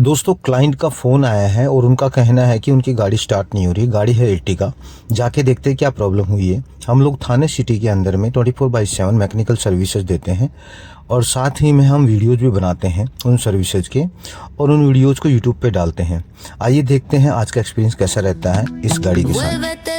दोस्तों क्लाइंट का फ़ोन आया है और उनका कहना है कि उनकी गाड़ी स्टार्ट नहीं हो रही। गाड़ी है एर्टिगा। जाके देखते हैं क्या प्रॉब्लम हुई है। हम लोग थाने सिटी के अंदर में 24/7 मैकेनिकल सर्विसेज देते हैं और साथ ही में हम वीडियोज़ भी बनाते हैं उन सर्विसेज के और उन वीडियोज़ को यूट्यूब पे डालते हैं। आइए देखते हैं आज का एक्सपीरियंस कैसा रहता है इस गाड़ी के साथ।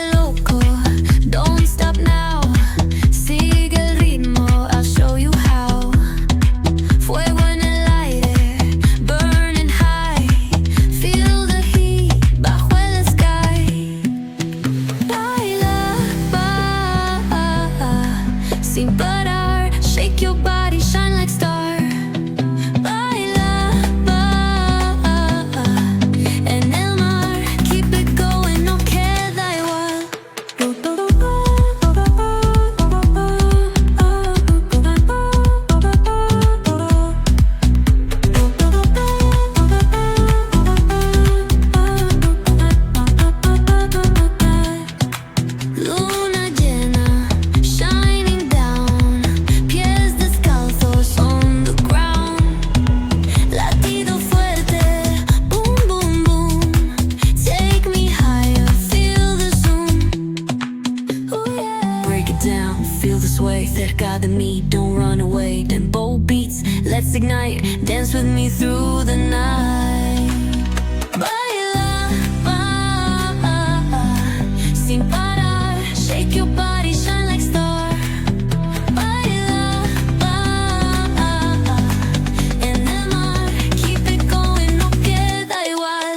Cerca de mí, don't run away. Tempo beats, let's ignite. Dance with me through the night. Baila, sin parar. Shake your body, shine like star. Baila, en el mar. Keep it going, no queda igual.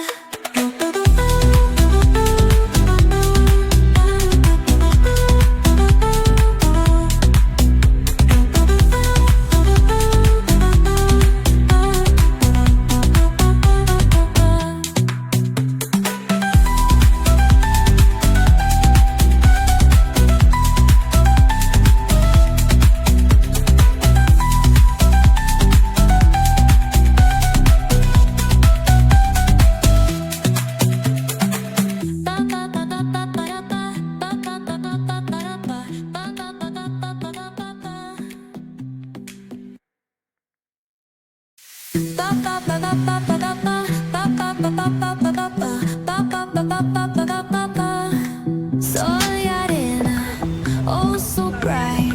Soy arena, oh so bright.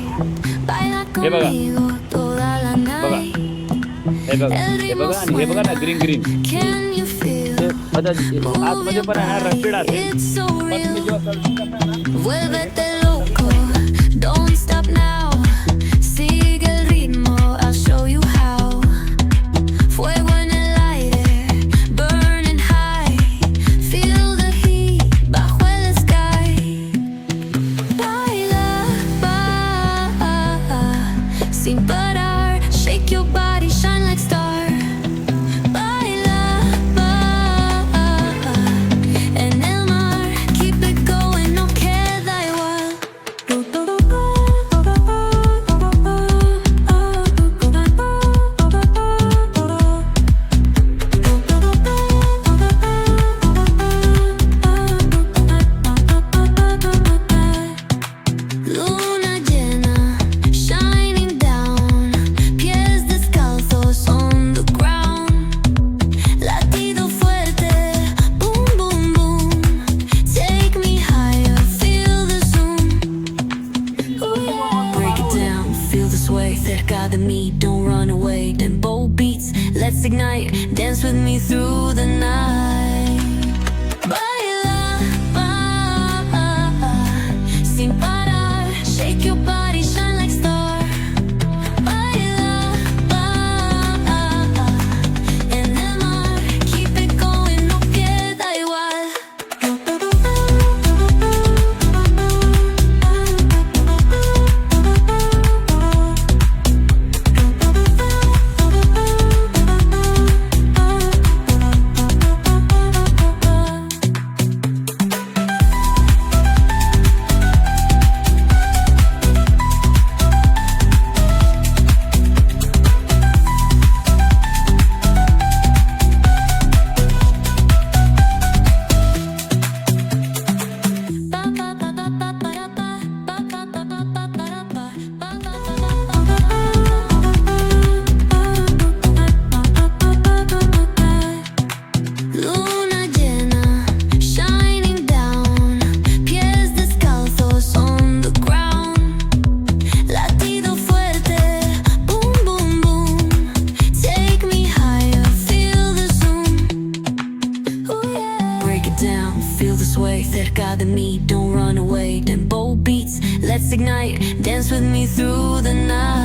Baila conmigo toda la night. हे बघा ना green Can you feel? आतमध्ये पण आहे rusted आहे It's so पण real. मी जेव्हा servicing करणार ना Vuélvete loco, don't stop now. Sigue el ritmo, I'll show you how. Fuego en el aire, burning high. Feel the heat bajo el sky. Baila, sin parar. Shake your body, shine like star. Baila, en el mar. Keep it going, no queda igual. Luna llena, shining down. Pies descalzos on the ground. Latido fuerte, boom, boom, boom. Take me higher, feel the zoom. Ooh, yeah. Break it down, feel the sway. Cerca de mí, don't run away. Tempo beats, let's ignite. Dance with me through the night. Baila, sin parar. Shake your body, shine like star. Baila, en el mar. Keep it going, no queda igual. let's ignite. Dance with me through the night.